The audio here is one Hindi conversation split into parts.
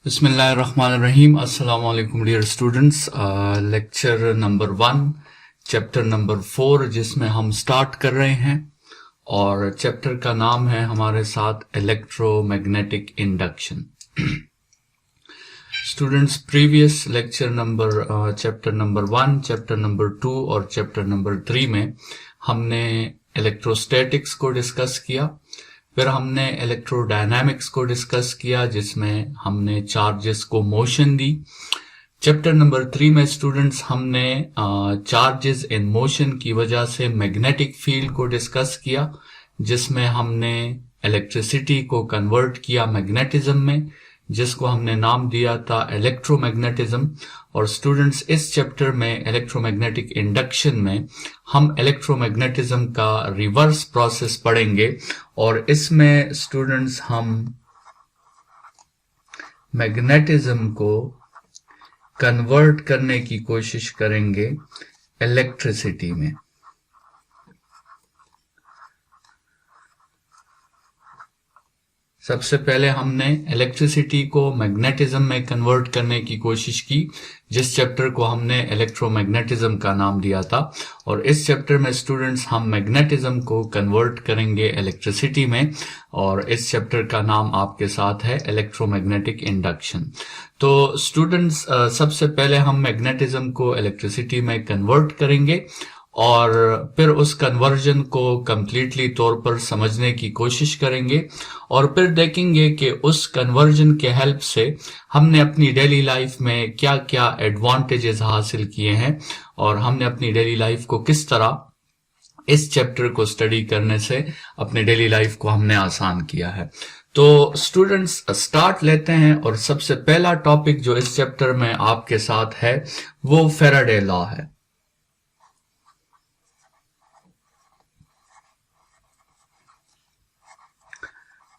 बिस्मिल्लाहिर्रहमानिर्रहीम। अस्सलाम वालेकुम dear students. Lecture number 1 chapter number 4 जिसमें हम स्टार्ट कर रहे हैं और चैप्टर का नाम है हमारे साथ electromagnetic induction. Students, previous lecture number chapter number 1, chapter number 2 और चैप्टर नंबर 3 में हमने इलेक्ट्रोस्टैटिक्स को डिस्कस किया। फिर हमने इलेक्ट्रोडायनामिक्स को डिस्कस किया जिसमें हमने चार्जेस को मोशन दी। चैप्टर नंबर 3 में स्टूडेंट्स हमने चार्जेस इन मोशन की वजह से मैग्नेटिक फील्ड को डिस्कस किया जिसमें हमने इलेक्ट्रिसिटी को कन्वर्ट किया मैग्नेटिज्म में, जिसको हमने नाम दिया था इलेक्ट्रोमैग्नेटिज्म। और स्टूडेंट्स, इस चैप्टर में इलेक्ट्रोमैग्नेटिक इंडक्शन में हम इलेक्ट्रोमैग्नेटिज्म का रिवर्स प्रोसेस पढ़ेंगे और इसमें स्टूडेंट्स हम मैग्नेटिज्म को कन्वर्ट करने की कोशिश करेंगे इलेक्ट्रिसिटी में। सबसे पहले हमने इलेक्ट्रिसिटी को मैग्नेटिज्म में कन्वर्ट करने की कोशिश की, जिस चैप्टर को हमने इलेक्ट्रोमैग्नेटिज्म का नाम दिया था। और इस चैप्टर में स्टूडेंट्स हम मैग्नेटिज्म को कन्वर्ट करेंगे इलेक्ट्रिसिटी में और इस चैप्टर का नाम आपके साथ है इलेक्ट्रोमैग्नेटिक इंडक्शन। तो स्टूडेंट्स, सबसे पहले हम मैग्नेटिज्म को इलेक्ट्रिसिटी में कन्वर्ट करेंगे और फिर उस कन्वर्जन को कंप्लीटली तौर पर समझने की कोशिश करेंगे और फिर देखेंगे कि उस कन्वर्जन के हेल्प से हमने अपनी डेली लाइफ में क्या क्या एडवांटेजेस हासिल किए हैं और हमने अपनी डेली लाइफ को किस तरह इस चैप्टर को स्टडी करने से अपने डेली लाइफ को हमने आसान किया है। तो स्टूडेंट्स, स्टार्ट लेते हैं और सबसे पहला टॉपिक जो इस चैप्टर में आपके साथ है वो फैराडे लॉ है।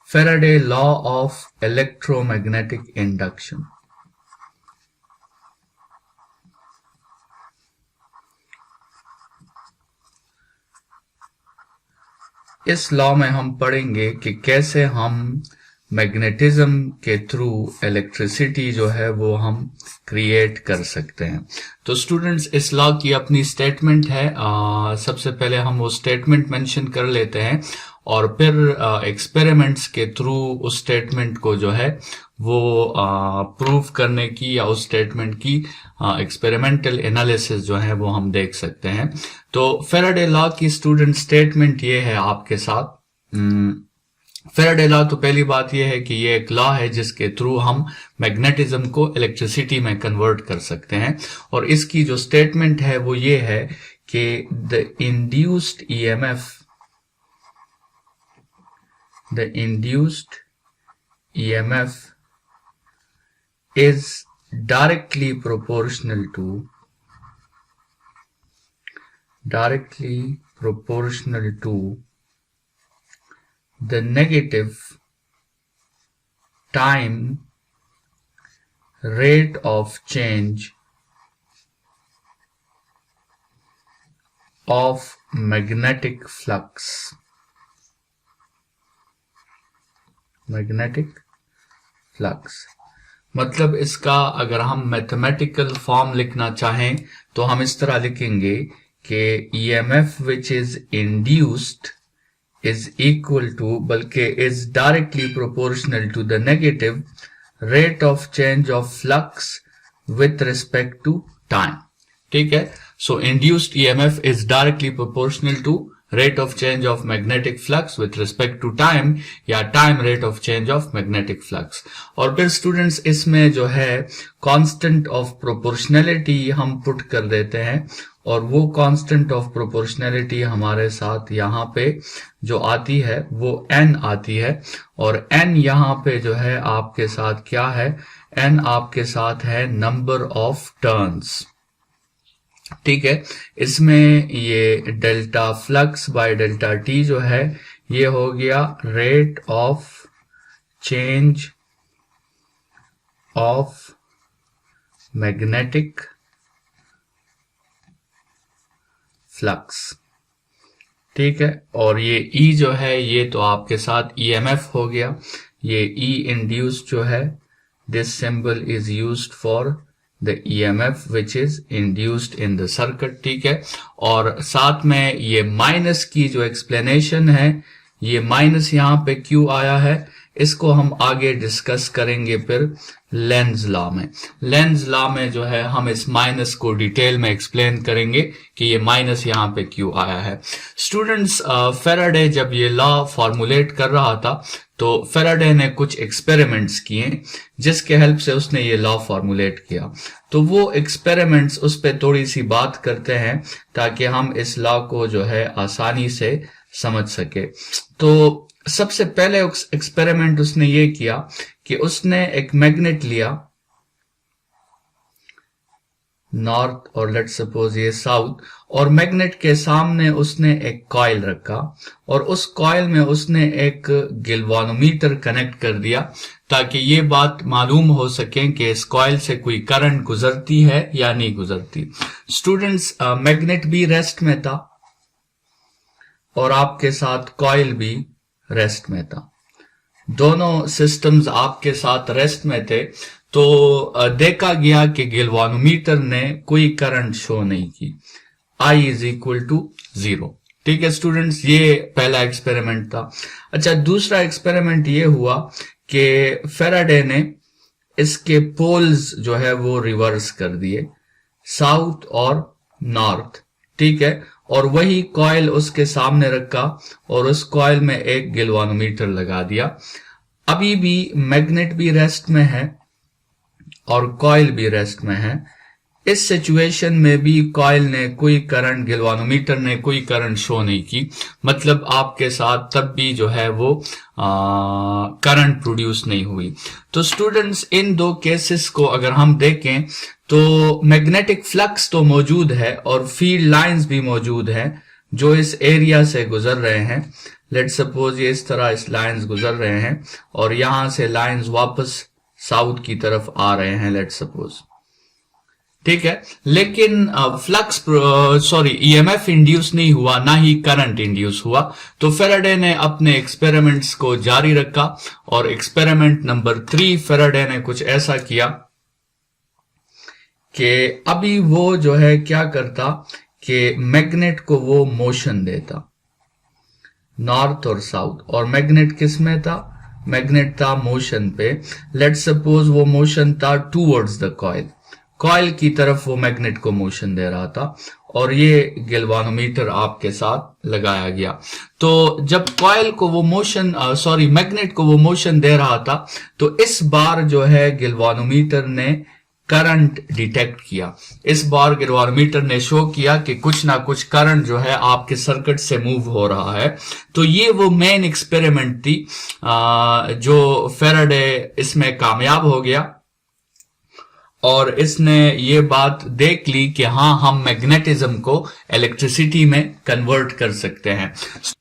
Faraday law of electromagnetic induction। इस लॉ में हम पढ़ेंगे कि कैसे हम मैग्नेटिज्म के थ्रू इलेक्ट्रिसिटी जो है वो हम क्रिएट कर सकते हैं। तो स्टूडेंट्स, इस लॉ की अपनी स्टेटमेंट है। सबसे पहले हम वो स्टेटमेंट मेंशन कर लेते हैं और फिर एक्सपेरिमेंट्स के थ्रू उस स्टेटमेंट को जो है वो प्रूव करने की या उस स्टेटमेंट की एक्सपेरिमेंटल एनालिसिस जो है वो हम देख सकते हैं। तो फैराडे लॉ की स्टूडेंट स्टेटमेंट ये है आपके साथ। फैराडे लॉ, तो पहली बात यह है कि ये एक लॉ है जिसके थ्रू हम मैग्नेटिज्म को इलेक्ट्रिसिटी में कन्वर्ट कर सकते हैं और इसकी जो स्टेटमेंट है वो ये है कि the induced EMF is directly proportional to the negative time rate of change of magnetic flux। मतलब इसका अगर हम मैथमेटिकल फॉर्म लिखना चाहें तो हम इस तरह लिखेंगे कि EMF which is induced is equal to, बल्कि is directly proportional to the negative rate of change of flux with respect to time। ठीक है, so induced EMF is directly proportional to rate of change of magnetic flux with respect to time या time rate of change of magnetic flux। और फिर स्टूडेंट्स, इसमें जो है कांस्टेंट ऑफ प्रोपोर्शनैलिटी हम पुट कर देते हैं और वो कांस्टेंट ऑफ प्रोपोर्शनैलिटी हमारे साथ यहाँ पे जो आती है वो n आती है और n यहाँ पे जो है आपके साथ क्या है, n आपके साथ है नंबर ऑफ टर्न्स। ठीक है, इसमें ये delta flux by delta T जो है ये हो गया rate of change of magnetic flux. ठीक है, और ये E जो है ये तो आपके साथ EMF हो गया, ये E इंड्यूस जो है this symbol is used for the EMF which is induced in the circuit, ठीक है। और साथ में ये माइनस की जो एक्सप्लेनेशन है, ये माइनस यहाँ पे क्यों आया है, इसको हम आगे डिस्कस करेंगे फिर लेंज लॉ में। लेंज लॉ में जो है हम इस माइनस को डिटेल में एक्सप्लेन करेंगे कि ये माइनस यहाँ पे क्यों आया है। स्टूडेंट्स, फेराडे जब ये लॉ फॉर्मुलेट कर रहा था तो फेराडे ने कुछ एक्सपेरिमेंट्स किए जिसके हेल्प से उसने ये लॉ फॉर्मुलेट किया। तो वो एक्सपेरिमेंट्स उस पे थोड़ी सी बात करते हैं ताकि हम इस लॉ को जो है आसानी से समझ सके। तो सबसे पहले एक्सपेरिमेंट उसने ये किया कि उसने एक मैग्नेट लिया नॉर्थ और लेट्स सपोज ये साउथ, और मैग्नेट के सामने उसने एक कॉइल रखा और उस कॉइल में उसने एक गिल्वानोमीटर कनेक्ट कर दिया ताकि ये बात मालूम हो सके कि इस कॉइल से कोई करंट गुजरती है या नहीं गुजरती। स्टूडेंट्स, मैग्नेट भी रेस्ट में था और आपके साथ कॉइल भी रेस्ट में था। दोनों सिस्टम्स आपके साथ रेस्ट में थे। तो देखा गया कि गिल्वानोमीटर ने कोई करंट शो नहीं की। I is equal to 0। ठीक है स्टूडेंट्स, ये पहला एक्सपेरिमेंट था। अच्छा, दूसरा एक्सपेरिमेंट ये हुआ कि फेराडे ने इसके पोल्स जो है वो रिवर्स कर दिए, साउथ और नॉर्थ। ठीक है, और वही कॉइल उसके सामने रखा और उस कॉइल में एक गिल्वानोमीटर लगा दिया। अभी भी मैग्नेट भी रेस्ट में है और कॉइल भी रेस्ट में है। इस सिचुएशन में भी कॉइल ने कोई करंट, गिल्वानोमीटर ने कोई करंट शो नहीं की, मतलब आपके साथ तब भी जो है वो करंट प्रोड्यूस नहीं हुई। तो स्टूडेंट्स, इन दो केसेस को अगर हम देखें तो मैग्नेटिक फ्लक्स तो मौजूद है और फील्ड लाइंस भी मौजूद है जो इस एरिया से गुजर रहे हैं। लेट्स सपोज ये इस तरह इस लाइंस गुजर रहे हैं और यहां से लाइंस वापस साउथ की तरफ आ रहे हैं, लेट्स सपोज। ठीक है, लेकिन फ्लक्स ईएमएफ इंड्यूस नहीं हुआ, ना ही करंट इंड्यूस हुआ। तो फेराडे ने अपने एक्सपेरिमेंट्स को जारी रखा और एक्सपेरिमेंट नंबर 3 फेराडे ने कुछ ऐसा किया कि अभी वो जो है क्या करता कि मैग्नेट को वो मोशन देता नॉर्थ और साउथ, और मैग्नेट किस में था, मैग्नेट था मोशन पे। लेट्स सपोज वो मोशन था टूवर्ड्स द कॉइल, कॉइल की तरफ वो मैग्नेट को मोशन दे रहा था और ये गिल्वानोमीटर आपके साथ लगाया गया। तो जब कॉइल को वो मोशन मैग्नेट को वो मोशन दे रहा था तो इस बार जो है गिल्वानोमीटर ने करंट डिटेक्ट किया। इस बार गिल्वानोमीटर ने शो किया कि कुछ ना कुछ करंट जो है आपके सर्किट से मूव हो रहा है। तो ये वो मेन एक्सपेरिमेंट थी जो फेराडे इसमें कामयाब हो गया और इसने ये बात देख ली कि हाँ, हम मैग्नेटिज्म को इलेक्ट्रिसिटी में कन्वर्ट कर सकते हैं।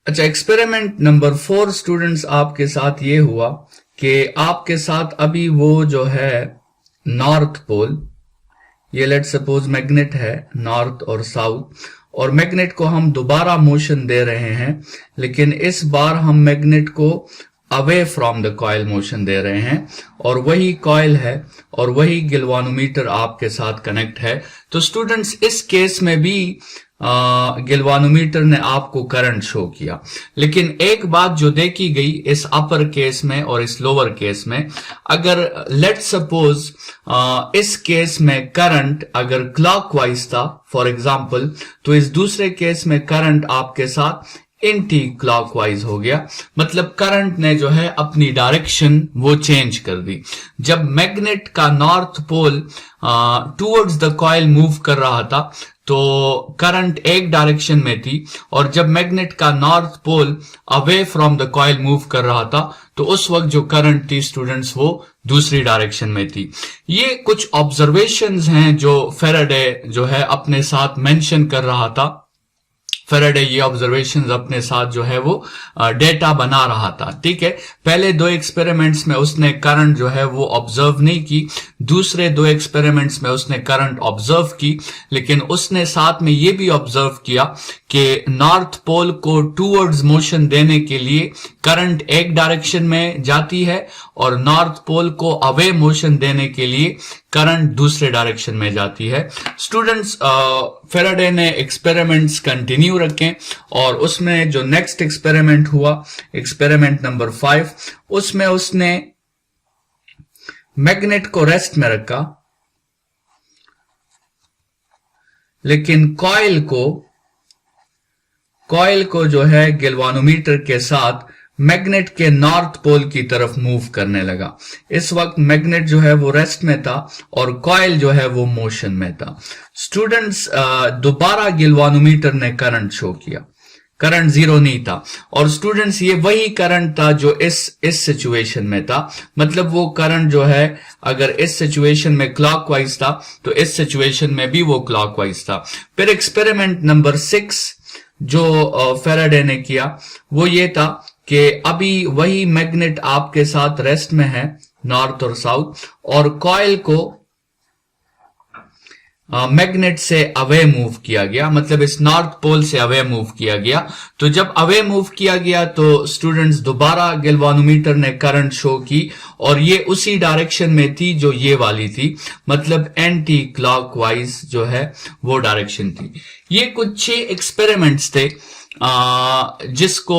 अच्छा, एक्सपेरिमेंट नंबर 4 स्टूडेंट्स आपके साथ ये हुआ कि आपके साथ अभी वो जो है नॉर्थ पोल, ये लेट्स सपोज मैग्नेट है नॉर्थ और साउथ, और मैग्नेट को हम दोबारा मोशन दे रहे हैं, लेकिन इस बार हम मैग्नेट को away from the coil motion दे रहे हैं और वही कॉइल है और वही गिल्वानोमीटर आपके साथ कनेक्ट है। तो स्टूडेंट्स, इस केस में भी गिल्वानोमीटर ने आपको करंट शो किया, लेकिन एक बात जो देखी गई इस अपर केस में और इस लोअर केस में, अगर लेट्स सपोज इस केस में करंट अगर क्लॉकवाइज था फॉर एग्जांपल, तो इस दूसरे केस में करंट आपके साथ एंटी क्लॉकवाइज हो गया, मतलब करंट ने जो है अपनी डायरेक्शन वो चेंज कर दी। जब मैग्नेट का north pole towards the coil move कर रहा था तो करंट एक डायरेक्शन में थी, और जब मैग्नेट का north pole away from the coil move कर रहा था तो उस वक्त जो करंट थी स्टूडेंट्स वो दूसरी डायरेक्शन में थी। ये कुछ ऑब्जर्वेशंस हैं जो फेराडे जो है अपने साथ मेंशन कर रहा था फेराडे ये ऑब्जर्वेशंस अपने साथ जो है वो डेटा बना रहा था। ठीक है, पहले 2 एक्सपेरिमेंट्स में उसने करंट जो है वो ऑब्जर्व नहीं की, दूसरे 2 एक्सपेरिमेंट्स में उसने करंट ऑब्जर्व की, लेकिन उसने साथ में ये भी ऑब्जर्व किया कि नॉर्थ पोल को टूवर्ड्स मोशन देने के लिए करंट एक डायरेक्शन में जाती है और नॉर्थ पोल को अवे मोशन देने के लिए करंट दूसरे डायरेक्शन में जाती है। स्टूडेंट्स, फेराडे ने एक्सपेरिमेंट्स कंटिन्यू रखें और उसमें जो नेक्स्ट एक्सपेरिमेंट हुआ, एक्सपेरिमेंट नंबर 5, उसमें उसने मैग्नेट को रेस्ट में रखा, लेकिन कॉइल को जो है गैल्वानोमीटर के साथ मैग्नेट के नॉर्थ पोल की तरफ मूव करने लगा। इस वक्त मैग्नेट जो है वो रेस्ट में था और कॉइल जो है वो मोशन में था। स्टूडेंट्स, दोबारा गैल्वानोमीटर ने करंट शो किया, करंट 0 नहीं था, और स्टूडेंट्स ये वही करंट था जो इस सिचुएशन में था। मतलब वो करंट जो है अगर इस सिचुएशन में क्लॉकवाइज था तो इस सिचुएशन में भी वो क्लॉकवाइज था। फिर एक्सपेरिमेंट नंबर 6 जो फेराडे ने किया वो ये था कि अभी वही मैग्नेट आपके साथ रेस्ट में है नॉर्थ और साउथ, और कॉइल को मैग्नेट से अवे मूव किया गया, मतलब इस नॉर्थ पोल से अवे मूव किया गया। तो जब अवे मूव किया गया तो स्टूडेंट्स दोबारा गैल्वानोमीटर ने करंट शो की और ये उसी डायरेक्शन में थी जो ये वाली थी, मतलब एंटी क्लॉकवाइज जो है वो डायरेक्शन थी। ये कुछ 6 एक्सपेरिमेंट्स थे जिसको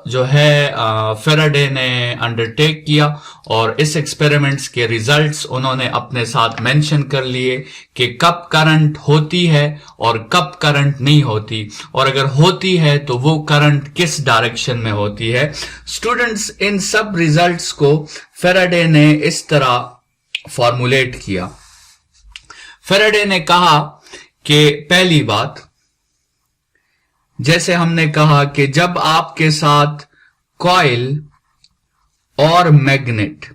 जो है फेराडे ने अंडरटेक किया, और इस एक्सपेरिमेंट्स के रिजल्ट्स उन्होंने अपने साथ मेंशन कर लिए कि कब करंट होती है और कब करंट नहीं होती, और अगर होती है तो वो करंट किस डायरेक्शन में होती है। स्टूडेंट्स, इन सब रिजल्ट्स को फेराडे ने इस तरह फॉर्मुलेट किया। फेराडे ने कहा कि पहली बात, जैसे हमने कहा कि जब आपके साथ कॉइल और मैग्नेट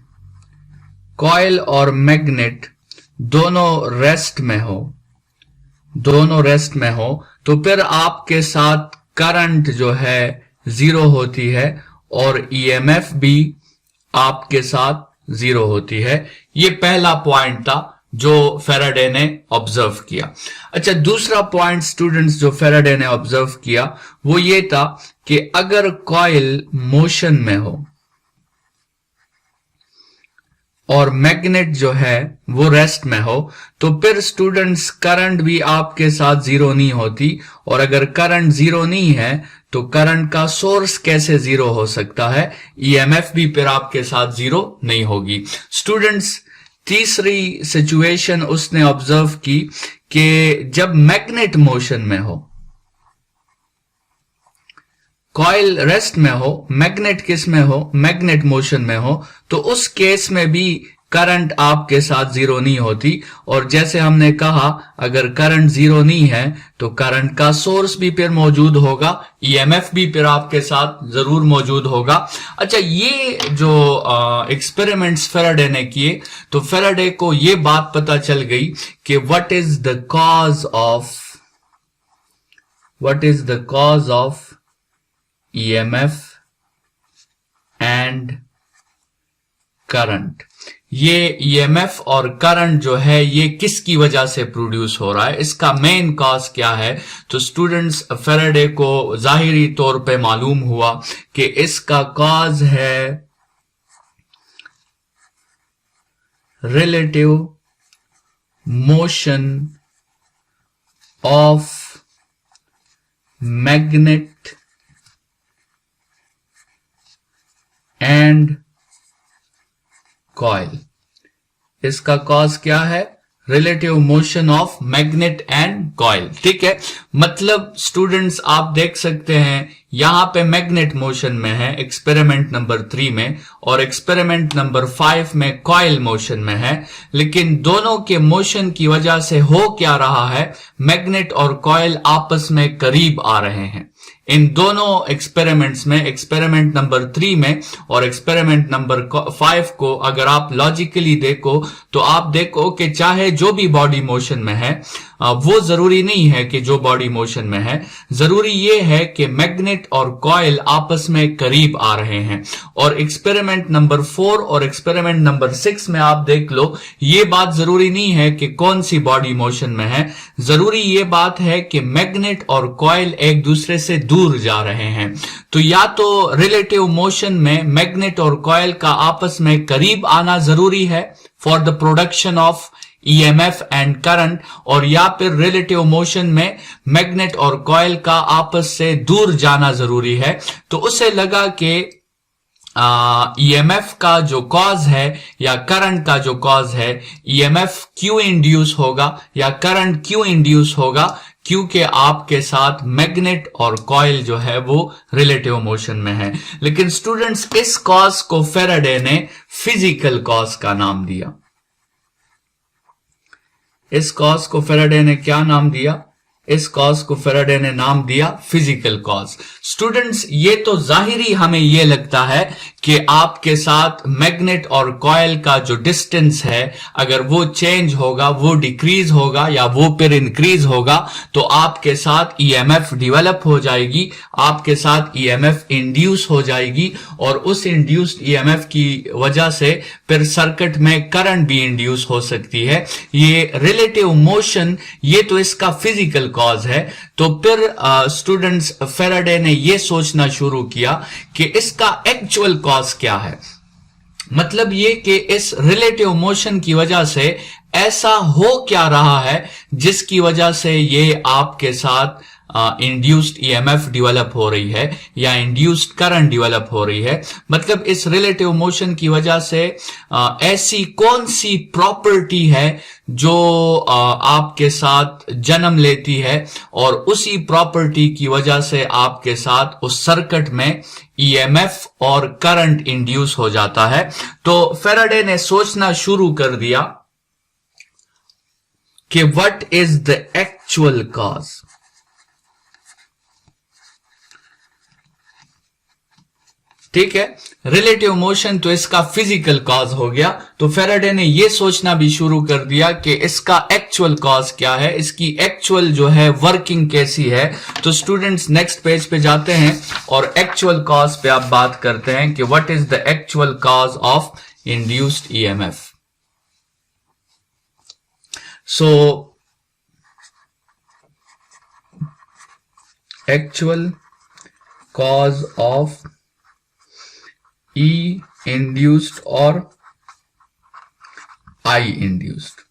दोनों रेस्ट में हो तो फिर आपके साथ करंट जो है 0 होती है और ईएमएफ भी आपके साथ 0 होती है। ये पहला पॉइंट था जो फेराडे ने ऑब्जर्व किया। अच्छा, दूसरा पॉइंट स्टूडेंट्स जो फेराडे ने ऑब्जर्व किया वो ये था कि अगर कॉइल मोशन में हो और मैग्नेट जो है वो रेस्ट में हो तो फिर स्टूडेंट्स करंट भी आपके साथ 0 नहीं होती, और अगर करंट 0 नहीं है तो करंट का सोर्स कैसे 0 हो सकता है, ईएमएफ भी फिर आपके साथ 0 नहीं होगी। स्टूडेंट्स, तीसरी सिचुएशन उसने ऑब्जर्व की कि जब मैग्नेट मोशन में हो, कॉइल रेस्ट में हो, मैग्नेट किस में हो, मैग्नेट मोशन में हो, तो उस केस में भी करंट आपके साथ 0 नहीं होती, और जैसे हमने कहा अगर करंट 0 नहीं है तो करंट का सोर्स भी फिर मौजूद होगा, ईएमएफ भी फिर आपके साथ जरूर मौजूद होगा। अच्छा, ये जो एक्सपेरिमेंट्स फेराडे ने किए तो फेराडे को ये बात पता चल गई कि what is the cause of EMF and current. ये ईएमएफ और करंट जो है ये किसकी वजह से प्रोड्यूस हो रहा है, इसका मेन कॉज क्या है। तो स्टूडेंट्स, फेराडे को जाहिरी तौर पे मालूम हुआ कि इसका कॉज है relative motion of magnet and coil. इसका कॉज क्या है, relative motion of magnet and coil. ठीक है, मतलब स्टूडेंट्स आप देख सकते हैं यहां पे मैग्नेट मोशन में है एक्सपेरिमेंट नंबर 3 में, और एक्सपेरिमेंट नंबर 5 में कॉइल मोशन में है, लेकिन दोनों के मोशन की वजह से हो क्या रहा है, मैग्नेट और कॉइल आपस में करीब आ रहे हैं। इन दोनों एक्सपेरिमेंट्स में, एक्सपेरिमेंट नंबर 3 में और एक्सपेरिमेंट नंबर 5 को अगर आप लॉजिकली देखो तो आप देखो कि चाहे जो भी बॉडी मोशन में है, वो जरूरी नहीं है कि जो बॉडी मोशन में है, जरूरी ये है कि मैग्नेट और कॉइल आपस में करीब आ रहे हैं। और एक्सपेरिमेंट नंबर 4 और एक्सपेरिमेंट नंबर 6 में आप देख लो, ये बात जरूरी नहीं है कि कौन सी बॉडी मोशन में है, जरूरी ये बात है कि मैग्नेट और कॉइल एक दूसरे से दूर जा रहे हैं। तो या तो रिलेटिव मोशन में मैग्नेट और कॉइल का आपस में करीब आना जरूरी है for the production of EMF and current, और या फिर रिलेटिव मोशन में मैग्नेट और कॉइल का आपस से दूर जाना जरूरी है। तो उसे लगा कि EMF का जो कॉज है या करंट का जो कॉज है, EMF क्यों इंड्यूस होगा या करंट क्यों इंड्यूस होगा, क्योंकि आपके साथ मैग्नेट और कॉइल जो है वो रिलेटिव मोशन में है। लेकिन स्टूडेंट्स, इस कॉज को फेराडे ने फिजिकल कॉज का नाम दिया। इस कॉज को फेराडे ने क्या नाम दिया? इस कॉज को फेराडे ने नाम दिया फिजिकल कॉज। स्टूडेंट्स, ये तो जाहिरी हमें ये लगता है कि आपके साथ मैग्नेट और कॉइल का जो डिस्टेंस है, अगर वो चेंज होगा, वो डिक्रीज होगा या वो फिर इंक्रीज होगा, तो आपके साथ EMF डेवलप हो जाएगी, आपके साथ EMF इंड्यूस हो जाएगी, और उस इंड्यूस्ड EMF की वजह से फिर सर्किट में करंट भी इंड्यूस हो सकती है। ये रिलेटिव मोशन, ये तो इसका फिजिकल कॉज है। तो फिर स्टूडेंट्स, फेराडे ने ये सोचना शुरू किया कि इसका एक्चुअल कॉज क्या है। मतलब ये कि इस रिलेटिव मोशन की वजह से ऐसा हो क्या रहा है जिसकी वजह से ये आपके साथ इंड्यूस्ड EMF डेवलप हो रही है या इंड्यूस्ड करंट डेवलप हो रही है। मतलब इस रिलेटिव मोशन की वजह से ऐसी कौन सी प्रॉपर्टी है जो आपके साथ जन्म लेती है, और उसी प्रॉपर्टी की वजह से आपके साथ उस सर्किट में EMF और करंट इंड्यूस हो जाता है। तो फेराडे ने सोचना शुरू कर दिया कि what is the actual cause. ठीक है, रिलेटिव मोशन तो इसका फिजिकल कॉज हो गया। तो फेराडे ने यह सोचना भी शुरू कर दिया कि इसका एक्चुअल कॉज क्या है, इसकी एक्चुअल जो है वर्किंग कैसी है। तो स्टूडेंट्स, नेक्स्ट पेज पे जाते हैं और एक्चुअल कॉज पे आप बात करते हैं कि what is the actual cause of induced EMF। So actual cause of E induced और I induced।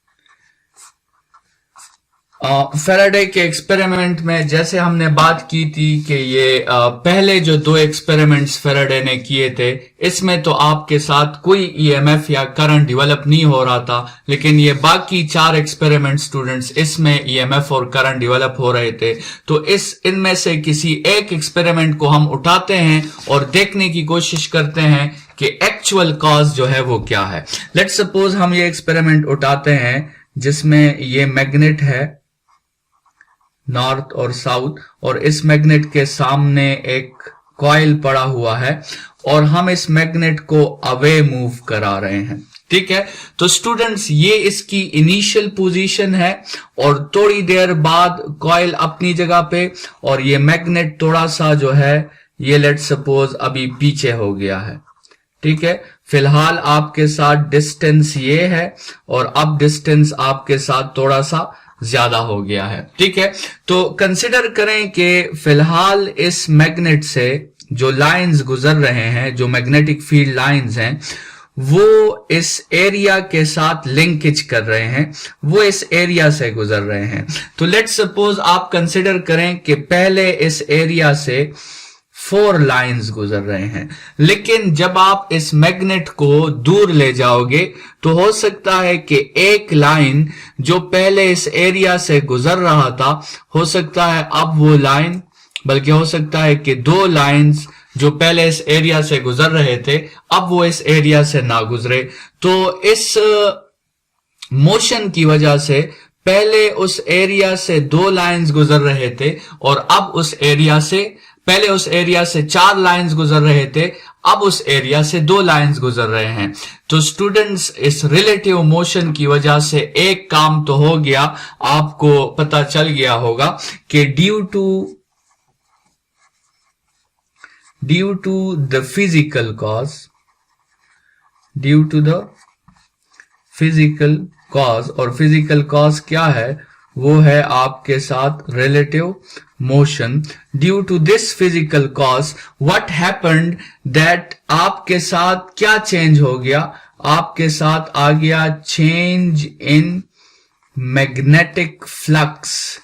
फेराडे के एक्सपेरिमेंट में जैसे हमने बात की थी कि ये पहले जो 2 एक्सपेरिमेंट्स फेराडे ने किए थे, इसमें तो आपके साथ कोई EMF या करंट डेवलप नहीं हो रहा था, लेकिन ये बाकी 4 एक्सपेरिमेंट स्टूडेंट्स, इसमें EMF और करंट डेवलप हो रहे थे। तो इनमें से किसी एक एक्सपेरिमेंट को हम उठाते हैं और देखने की कोशिश करते हैं कि एक्चुअल कॉज जो है वो क्या है। लेट्स सपोज हम ये एक्सपेरिमेंट उठाते हैं जिसमें ये मैग्नेट है नॉर्थ और साउथ, और इस मैग्नेट के सामने एक कॉइल पड़ा हुआ है, और हम इस मैग्नेट को अवे मूव करा रहे हैं। ठीक है, तो स्टूडेंट्स, ये इसकी इनिशियल पोजीशन है, और थोड़ी देर बाद कॉइल अपनी जगह पे, और ये मैग्नेट थोड़ा सा जो है ये लेट्स सपोज अभी पीछे हो गया है। ठीक है, फिलहाल आपके साथ डिस्टेंस ये है, और अब डिस्टेंस आपके साथ थोड़ा सा ज्यादा हो गया है। ठीक है, तो कंसिडर करें कि फिलहाल इस मैग्नेट से जो लाइंस गुजर रहे हैं, जो मैग्नेटिक फील्ड लाइंस हैं, वो इस एरिया के साथ लिंकेज कर रहे हैं, वो इस एरिया से गुजर रहे हैं। तो लेट्स सपोज आप कंसिडर करें कि पहले इस एरिया से 4 लाइंस गुजर रहे हैं, लेकिन जब आप इस मैग्नेट को दूर ले जाओगे तो हो सकता है कि एक लाइन जो पहले इस एरिया से गुजर रहा था, हो सकता है अब वो लाइन, बल्कि हो सकता है कि 2 लाइंस जो पहले इस एरिया से गुजर रहे थे, अब वो इस एरिया से ना गुजरे। तो इस मोशन की वजह से पहले उस एरिया से 2 लाइंस गुजर रहे थे, और अब उस एरिया से पहले उस एरिया से 4 लाइंस गुजर रहे थे, अब उस एरिया से दो लाइंस गुजर रहे हैं। तो स्टूडेंट्स, इस रिलेटिव मोशन की वजह से एक काम तो हो गया, आपको पता चल गया होगा कि due to the physical cause, और फिजिकल कॉज क्या है, वो है आपके साथ relative motion. Due to this physical cause what happened, that आपके साथ क्या चेंज हो गया, आपके साथ आ गया चेंज इन मैग्नेटिक फ्लक्स।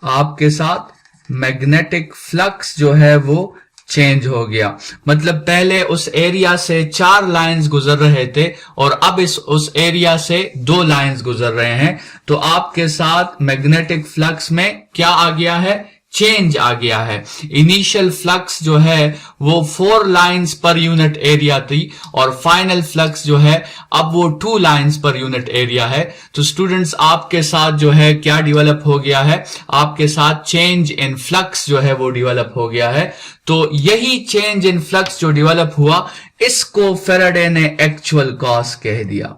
आपके साथ मैग्नेटिक फ्लक्स जो है वो चेंज हो गया। मतलब पहले उस एरिया से 4 लाइंस गुजर रहे थे और अब उस एरिया से 2 लाइंस गुजर रहे हैं। तो आपके साथ मैग्नेटिक फ्लक्स में क्या आ गया है, चेंज आ गया है। इनिशियल फ्लक्स जो है वो 4 लाइंस पर यूनिट एरिया थी और फाइनल फ्लक्स जो है अब वो 2 लाइंस पर यूनिट एरिया है। तो स्टूडेंट्स, आपके साथ जो है क्या डेवलप हो गया है, आपके साथ चेंज इन फ्लक्स जो है वो डेवलप हो गया है। तो यही चेंज इन फ्लक्स जो डेवलप हुआ, इसको फैराडे ने एक्चुअल कॉज कह दिया।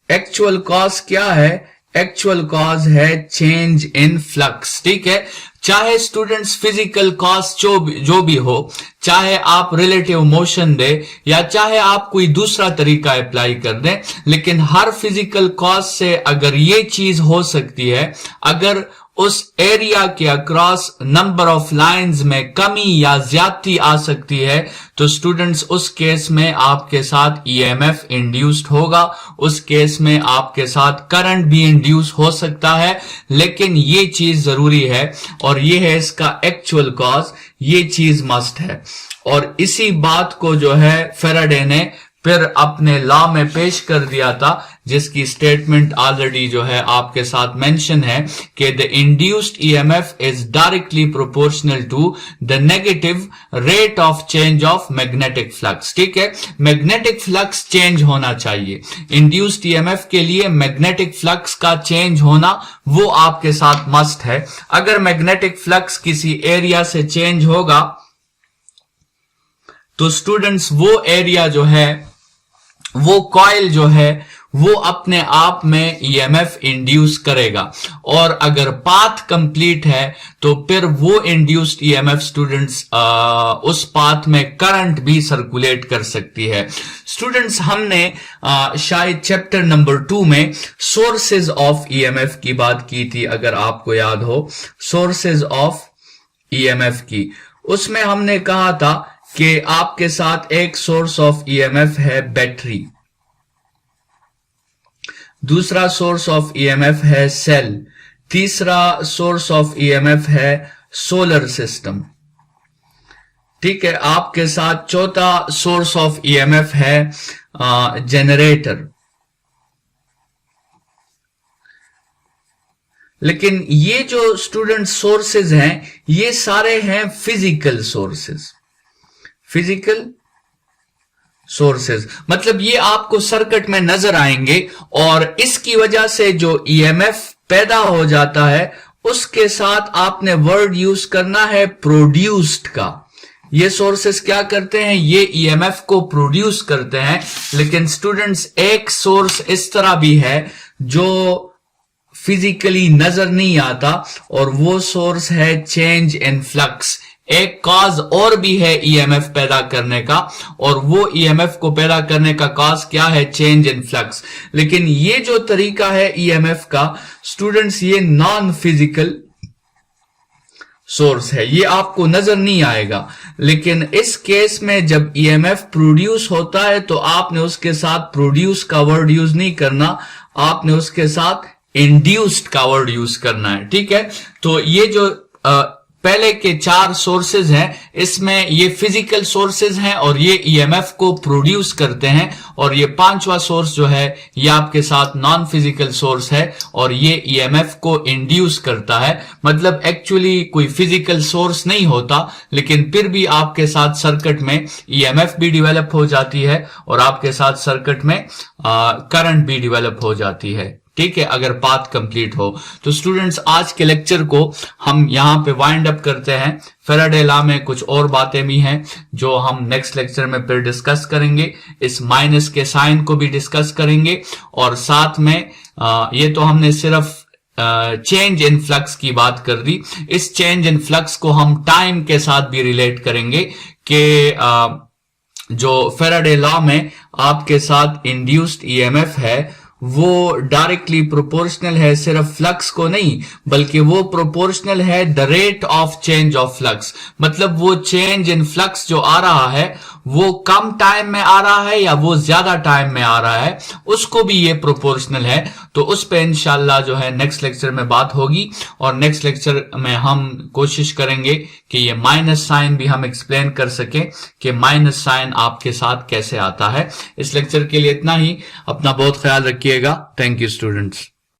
एक्चुअल कॉज क्या है, एक्चुअल कॉज है चेंज इन फ्लक्स। ठीक है, चाहे स्टूडेंट्स फिजिकल कॉज जो भी हो, चाहे आप रिलेटिव मोशन दे या चाहे आप कोई दूसरा तरीका अप्लाई कर दें, लेकिन हर फिजिकल कॉज से अगर ये चीज हो सकती है, अगर उस एरिया के अक्रॉस नंबर ऑफ लाइंस में कमी या ज्यादती आ सकती है, तो स्टूडेंट्स उस केस में आपके साथ ईएमएफ इंड्यूस्ड होगा, उस केस में आपके साथ करंट भी इंड्यूस हो सकता है। लेकिन ये चीज जरूरी है और ये है इसका एक्चुअल कॉज, ये चीज मस्ट है। और इसी बात को जो है फैराडे ने फिर अपने लॉ में पेश कर दिया था, जिसकी स्टेटमेंट ऑलरेडी जो है आपके साथ मेंशन है कि the induced EMF is directly proportional to the negative rate of change of magnetic flux. ठीक है, मैग्नेटिक फ्लक्स चेंज होना चाहिए। इंड्यूस्ड ईएमएफ के लिए मैग्नेटिक फ्लक्स का चेंज होना वो आपके साथ मस्ट है। अगर मैग्नेटिक फ्लक्स किसी एरिया से चेंज होगा तो स्टूडेंट्स वो एरिया जो है, वो कॉइल जो है वो अपने आप में ईएमएफ इंड्यूस करेगा। और अगर पाथ कंप्लीट है तो फिर वो इंड्यूस्ड ईएमएफ स्टूडेंट्स उस पाथ में करंट भी सर्कुलेट कर सकती है। स्टूडेंट्स, हमने शायद चैप्टर नंबर 2 में सोर्सेज ऑफ ईएमएफ की बात की थी, अगर आपको याद हो, सोर्सेज ऑफ ईएमएफ की। उसमें हमने कहा था कि आपके साथ एक सोर्स ऑफ ईएमएफ है बैटरी, दूसरा सोर्स ऑफ ईएमएफ है सेल, तीसरा सोर्स ऑफ ईएमएफ है सोलर सिस्टम। ठीक है, आपके साथ चौथा सोर्स ऑफ ईएमएफ है जनरेटर। लेकिन ये जो स्टूडेंट सोर्सेज हैं ये सारे हैं फिजिकल सोर्सेज। फिजिकल सोर्सेज मतलब ये आपको सर्किट में नजर आएंगे और इसकी वजह से जो ईएमएफ पैदा हो जाता है उसके साथ आपने वर्ड यूज करना है प्रोड्यूस्ड का। ये सोर्सेस क्या करते हैं, ये ईएमएफ को प्रोड्यूस करते हैं। लेकिन स्टूडेंट्स, एक सोर्स इस तरह भी है जो फिजिकली नजर नहीं आता और वो सोर्स है चेंज इन फ्लक्स। एक कॉज और भी है ईएमएफ पैदा करने का और वो ईएमएफ को पैदा करने का कॉज क्या है, चेंज इन फ्लक्स। लेकिन ये जो तरीका है ईएमएफ का स्टूडेंट्स, ये नॉन फिजिकल सोर्स है, ये आपको नजर नहीं आएगा। लेकिन इस केस में जब ईएमएफ प्रोड्यूस होता है तो आपने उसके साथ प्रोड्यूस का वर्ड यूज नहीं करना, आपने उसके साथ इंड्यूस्ड का वर्ड यूज करना है। ठीक है, तो ये जो पहले के 4 सोर्सेज हैं इसमें ये फिजिकल सोर्सेज हैं और ये ईएमएफ को प्रोड्यूस करते हैं, और ये 5वां सोर्स जो है ये आपके साथ नॉन फिजिकल सोर्स है और ये ईएमएफ को इंड्यूस करता है। मतलब एक्चुअली कोई फिजिकल सोर्स नहीं होता, लेकिन फिर भी आपके साथ सर्किट में ईएमएफ भी डेवलप हो जाती है और आपके साथ सर्किट में करंट भी डेवलप हो जाती है। ठीक है, अगर पाथ कंप्लीट हो। तो स्टूडेंट्स आज के लेक्चर को हम यहाँ पे वाइंड अप करते हैं। फैराडे लॉ में कुछ और बातें भी हैं जो हम नेक्स्ट लेक्चर में फिर डिस्कस करेंगे। इस माइनस के साइन को भी डिस्कस करेंगे और साथ में ये तो हमने सिर्फ चेंज इन फ्लक्स की बात कर दी। इस चेंज इन फ्लक्स को हम टाइम के साथ भी रिलेट करेंगे कि जो फैराडे लॉ में आपके साथ इंड्यूस्ड ईएमएफ है वो डायरेक्टली प्रोपोर्शनल है सिर्फ फ्लक्स को नहीं, बल्कि वो प्रोपोर्शनल है the rate of change of flux. मतलब वो चेंज इन फ्लक्स जो आ रहा है वो कम टाइम में आ रहा है या वो ज्यादा टाइम में आ रहा है, उसको भी ये प्रोपोर्शनल है। तो उस पे इंशाल्लाह जो है नेक्स्ट लेक्चर में बात होगी और नेक्स्ट लेक्चर में हम कोशिश करेंगे कि ये माइनस साइन भी हम एक्सप्लेन कर सके कि माइनस साइन आपके साथ कैसे आता है। इस लेक्चर के लिए इतना ही। अपना बहुत ख्याल रखिएगा। Thank you students.